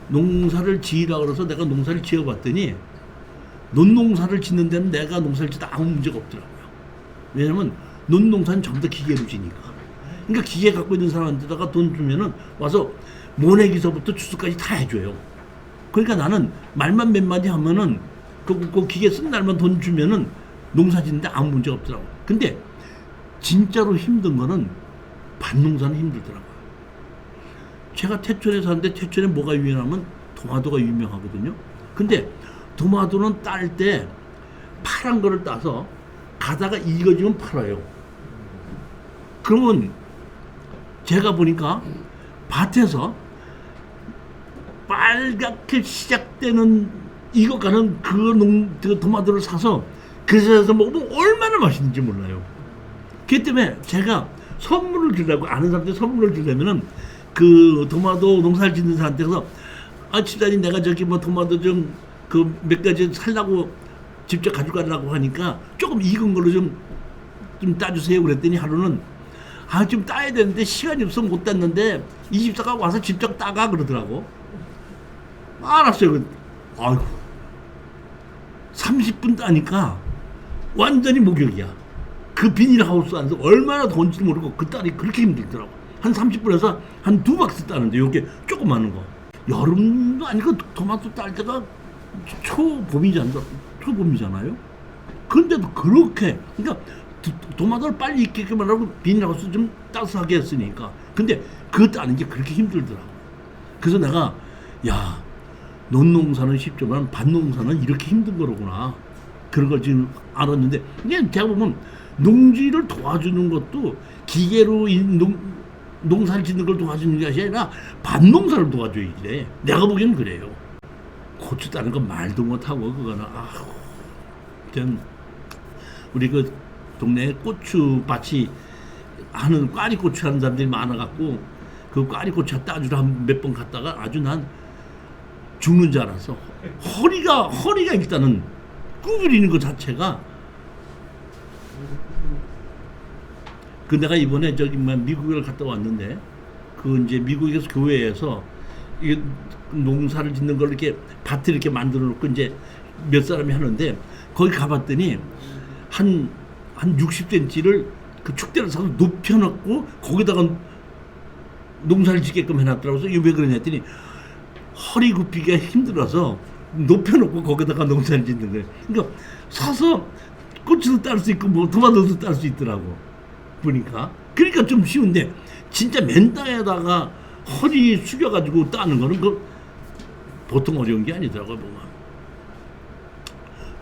농사를 지으라고 그래서 내가 농사를 지어봤더니 논농사를 짓는 데는 내가 농사를 짓다 아무 문제가 없더라고요. 왜냐면 논농사는 전부 다 기계로 지니까. 그러니까 기계 갖고 있는 사람한테다가 돈 주면은 와서 모내기서부터 추수까지 다 해줘요. 그러니까 나는 말만 몇 마디 하면은 그 기계 쓴 날만 돈 주면은 농사 짓는데 아무 문제가 없더라고요. 근데 진짜로 힘든 거는 밭농사는 힘들더라고요. 제가 태촌에 사는데 태촌에 뭐가 유명하면 도마도가 유명하거든요. 근데 도마도는 딸 때 파란 거를 따서 가다가 익어지면 팔아요. 그러면 제가 보니까 밭에서 빨갛게 시작되는 익어가는 그 도마도를 사서 그래서 먹으면 얼마나 맛있는지 몰라요. 그렇기 때문에 제가 선물을 주려고 아는 사람한테 선물을 주려면은 그 도마도 농사를 짓는 사람한테서 집사님 내가 저기 뭐 도마도 좀 그 몇 가지 살라고 직접 가져가려고 하니까 조금 익은 걸로 좀 따주세요 그랬더니 하루는 좀 따야 되는데 시간이 없어 못 땄는데 이 집사가 와서 직접 따가 그러더라고. 알았어요. 아이고 30분 따니까 완전히 목욕이야. 그 비닐하우스 안에서 얼마나 더운지도 모르고 그 딸이 그렇게 힘들더라고. 한 30분에서 한 2박스 따는데 이게 조그마한 거. 여름도 아니고 토마토 딸 때가 초봄이잖아요. 근데도 그렇게 그러니까 토마토를 빨리 익게끔 하려고 비닐하우스 좀 따스하게 했으니까. 근데 그거 따는 게 그렇게 힘들더라고. 그래서 내가 야 논농사는 쉽지만 밭농사는 이렇게 힘든 거로구나. 그런 걸 지금 알았는데 이게 제가 보면 농지를 도와주는 것도 기계로 농사를 짓는 걸 도와주는 것이 아니라 밭농사를 도와줘야 돼. 내가 보기엔 그래요. 고추 따는 건 말도 못하고 그거는 전 우리 그 동네에 고추밭이 하는 꽈리고추 하는 사람들이 많아갖고 그 꽈리고추 따주러 몇 번 갔다가 아주 난 죽는 줄 알았어. 허리가 일단은 구부리는 것 자체가. 그 내가 이번에 저기 미국을 갔다 왔는데 그 이제 미국에서 교회에서 이 농사를 짓는 걸 이렇게 밭을 이렇게 만들어 놓고 이제 몇 사람이 하는데 거기 가봤더니 한 60cm를 그 축대를 사서 높여놓고 거기다가 농사를 짓게끔 해놨더라고요. 그래서 이거 왜 그러냐 했더니 허리 굽히기가 힘들어서 높여놓고 거기다가 농사를 짓는 거예요. 그러니까 사서 고추도 딸 수 있고 뭐 토마토도 딸 수 있더라고 보니까. 그러니까 좀 쉬운데 진짜 맨 땅에다가 허리 숙여가지고 따는 거는 그 보통 어려운 게 아니더라고요. 보면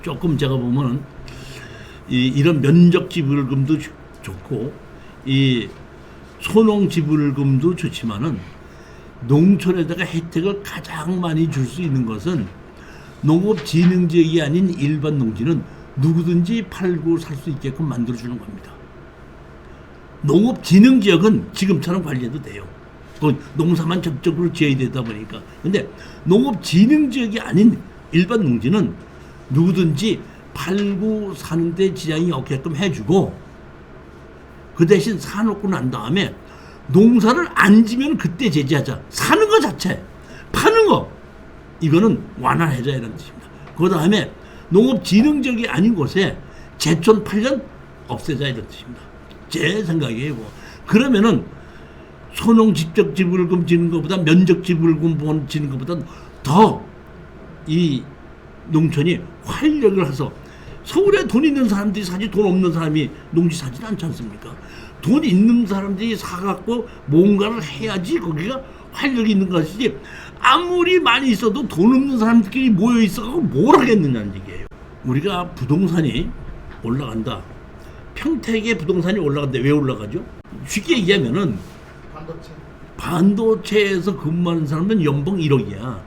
조금 제가 보면은 이런 면적 지불금도 좋고 이 소농 지불금도 좋지만은 농촌에다가 혜택을 가장 많이 줄 수 있는 것은 농업진흥지역이 아닌 일반 농지는 누구든지 팔고 살 수 있게끔 만들어주는 겁니다. 농업진흥지역은 지금처럼 관리해도 돼요. 농사만 적극적으로 지어야 되다 보니까. 근데 농업진흥지역이 아닌 일반 농지는 누구든지 팔고 사는데 지장이 없게끔 해주고 그 대신 사놓고 난 다음에 농사를 안 지면 그때 제지하자. 사는 거 자체, 파는 거 이거는 완화해줘야 하는 뜻입니다. 그 다음에 농업진흥지역이 아닌 곳에 제촌 8년 없애자 이런 뜻입니다. 제 생각이에요. 그러면은 소농 직접 지불금 지는 것보다 면적 지불금 지는 것보다 더 이 농촌이 활력을 해서 서울에 돈 있는 사람들이 사지 돈 없는 사람이 농지 사지는 않지 않습니까? 돈 있는 사람들이 사갖고 뭔가를 해야지 거기가 활력이 있는 것이지 아무리 많이 있어도 돈 없는 사람들끼리 모여 있어갖고 뭘 하겠느냐는 얘기예요. 우리가 부동산이 올라간다. 평택의 부동산이 올라간다. 왜 올라가죠? 쉽게 얘기하면은 반도체에서 근무하는 사람은 연봉 1억이야.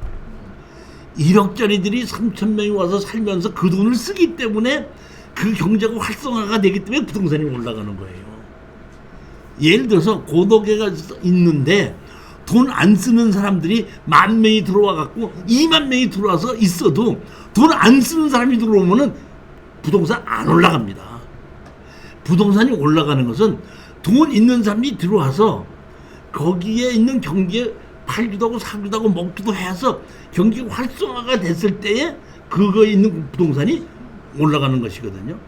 1억짜리들이 3,000명이 와서 살면서 그 돈을 쓰기 때문에 그 경제가 활성화가 되기 때문에 부동산이 올라가는 거예요. 예를 들어서 고도계가 있는데 돈 안 쓰는 사람들이 10,000명이 들어와 갖고 20,000명이 들어와서 있어도 돈 안 쓰는 사람이 들어오면은 부동산 안 올라갑니다. 부동산이 올라가는 것은 돈 있는 사람이 들어와서 거기에 있는 경기에 팔기도 하고 사기도 하고 먹기도 해서 경기가 활성화가 됐을 때에 그거에 있는 부동산이 올라가는 것이거든요.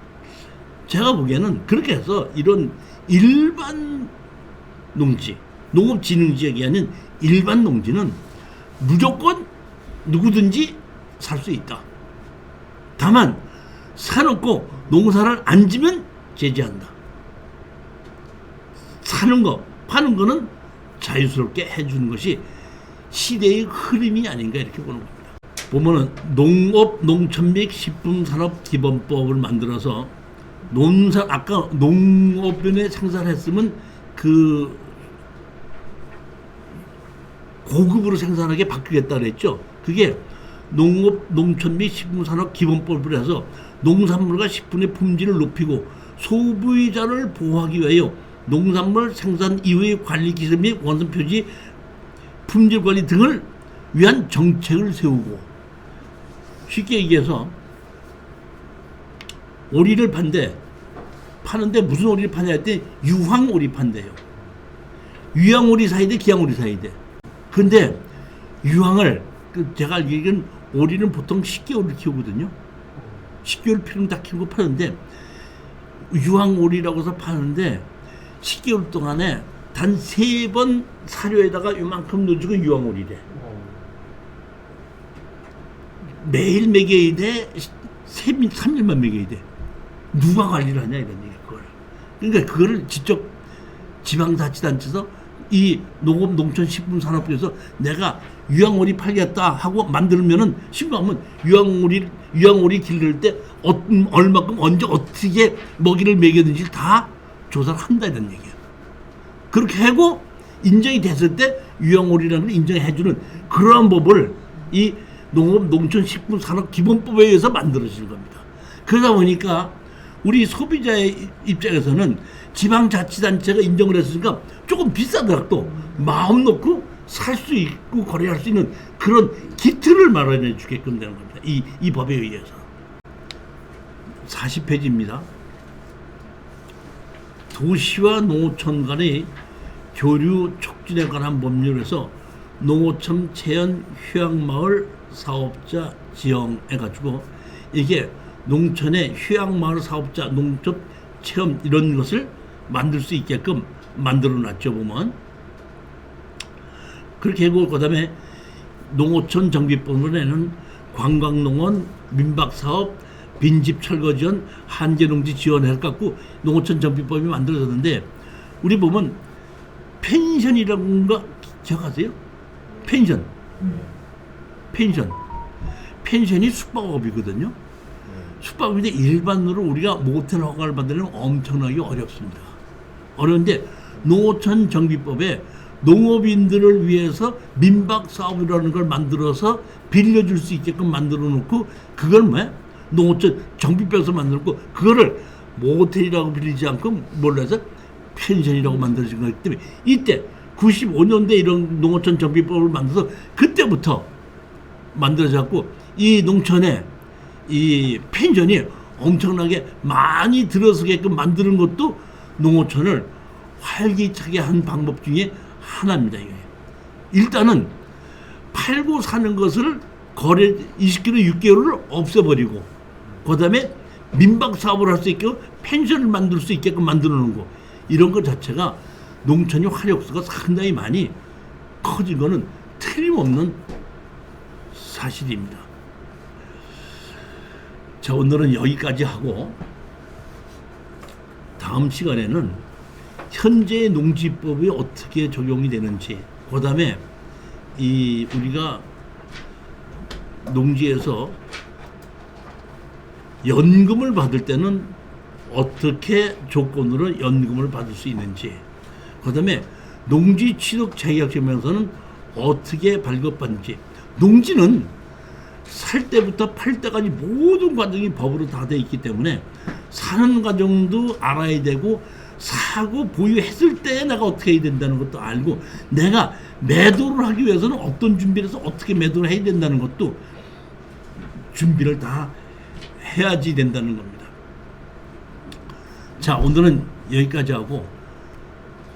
제가 보기에는 그렇게 해서 이런 일반 농지, 농업진흥지역이 아닌 일반 농지는 무조건 누구든지 살 수 있다. 다만 사놓고 농사를 안 지면 제지한다. 사는 거, 파는 거는 자유스럽게 해주는 것이 시대의 흐름이 아닌가 이렇게 보는 겁니다. 보면은 농업농촌및식품산업기본법을 만들어서 아까 농업인의 생산을 했으면 그 고급으로 생산하게 바뀌겠다 그랬죠. 그게 농업, 농촌 및 식품산업 기본법을 해서 농산물과 식품의 품질을 높이고 소비자를 보호하기 위하여 농산물 생산 이후의 관리 기술 및 원산 표지, 품질 관리 등을 위한 정책을 세우고, 쉽게 얘기해서 오리를 파는데 무슨 오리를 파냐 했더니 유황오리 판대요. 유황오리 사야 돼, 기황오리 사야 돼. 근데 유황을 제가 알기로는 오리는 보통 10개월을 키우거든요. 10개월 필요면 다 키우고 파는데 유황오리라고 해서 파는데 10개월 동안에 단 3번 사료에다가 이만큼 넣어주고 유황오리래. 매일 먹여야 돼? 3일만 먹여야 돼? 누가 관리를 하냐 이런 얘기. 그러니까 그거를 직접 지방자치단체에서 이 농업농촌식품산업부에서 내가 유황오리 팔겠다 하고 만들면은 신고하면 유황오리 기를 때 얼마큼 언제 어떻게 먹이를 먹였는지 다 조사를 한다 이런 얘기예요. 그렇게 하고 인정이 됐을 때 유황오리라는 걸 인정해주는 그러한 법을 이 농업농촌식품산업기본법에 의해서 만들어지는 겁니다. 그러다 보니까 우리 소비자의 입장에서는 지방자치단체가 인정을 했으니까 조금 비싸더라도 마음 놓고 살 수 있고 거래할 수 있는 그런 기틀을 마련해 주게끔 되는 겁니다. 이 법에 의해서. 40페이지입니다. 도시와 농어촌 간의 교류 촉진에 관한 법률에서 농어촌 체험 휴양마을 사업자 지형해가지고 이게 농촌의 휴양마을 사업자 농촌 체험 이런 것을 만들 수 있게끔 만들어 놨죠. 보면 그렇게 하고 그다음에 농어촌 정비법원에는 관광농원, 민박사업, 빈집 철거 지원, 한계농지 지원해갖고 농어촌 정비법이 만들어졌는데 우리 보면 펜션이라는 거 기억하세요? 펜션이 숙박업이거든요. 숙박업인데 일반으로 우리가 모텔 허가를 받으려면 엄청나게 어렵습니다. 어려운데 농어촌 정비법에 농업인들을 위해서 민박 사업이라는 걸 만들어서 빌려줄 수 있게끔 만들어 놓고 그걸 뭐야? 농어촌 정비법에서 만들어 놓고 그거를 모텔이라고 빌리지 않고 몰라서 펜션이라고 만들어진 거기 때문에 이때 95년대 이런 농어촌 정비법을 만들어서 그때부터 만들어졌고 이 농촌에 이 펜션이 엄청나게 많이 들어서게끔 만드는 것도 농어촌을 활기차게 한 방법 중에 하나입니다. 이게. 일단은 팔고 사는 것을 거래 20kg 6개월을 없애버리고 그 다음에 민박 사업을 할 수 있게 펜션을 만들 수 있게끔 만들어 놓은 거 이런 것 자체가 농촌의 활력소가 상당히 많이 커진 거는 틀림없는 사실입니다. 자, 오늘은 여기까지 하고 다음 시간에는 현재 농지법이 어떻게 적용이 되는지 그 다음에 우리가 농지에서 연금을 받을 때는 어떻게 조건으로 연금을 받을 수 있는지 그 다음에 농지 취득 자격증명서는 어떻게 발급받는지 농지는 살 때부터 팔 때까지 모든 과정이 법으로 다 돼 있기 때문에 사는 과정도 알아야 되고 사고 보유했을 때 내가 어떻게 해야 된다는 것도 알고 내가 매도를 하기 위해서는 어떤 준비를 해서 어떻게 매도를 해야 된다는 것도 준비를 다 해야지 된다는 겁니다. 자, 오늘은 여기까지 하고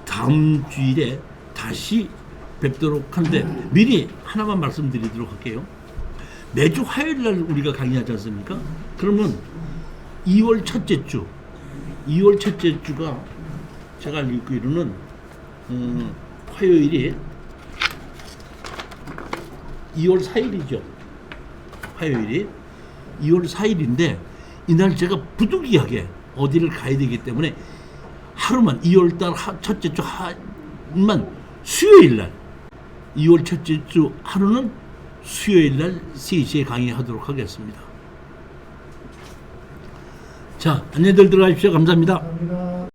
다음 주일에 다시 뵙도록 하는데 미리 하나만 말씀드리도록 할게요. 매주 화요일 날 우리가 강의하지 않습니까? 그러면 2월 첫째 주가 제가 알기로는 화요일이 2월 4일이죠. 화요일이 2월 4일인데 이날 제가 부득이하게 어디를 가야 되기 때문에 하루만 2월달 첫째 주 하루만 수요일 날 2월 첫째 주 하루는 수요일 날 3시에 강의하도록 하겠습니다. 자, 안녕들 들어가십시오. 감사합니다. 감사합니다.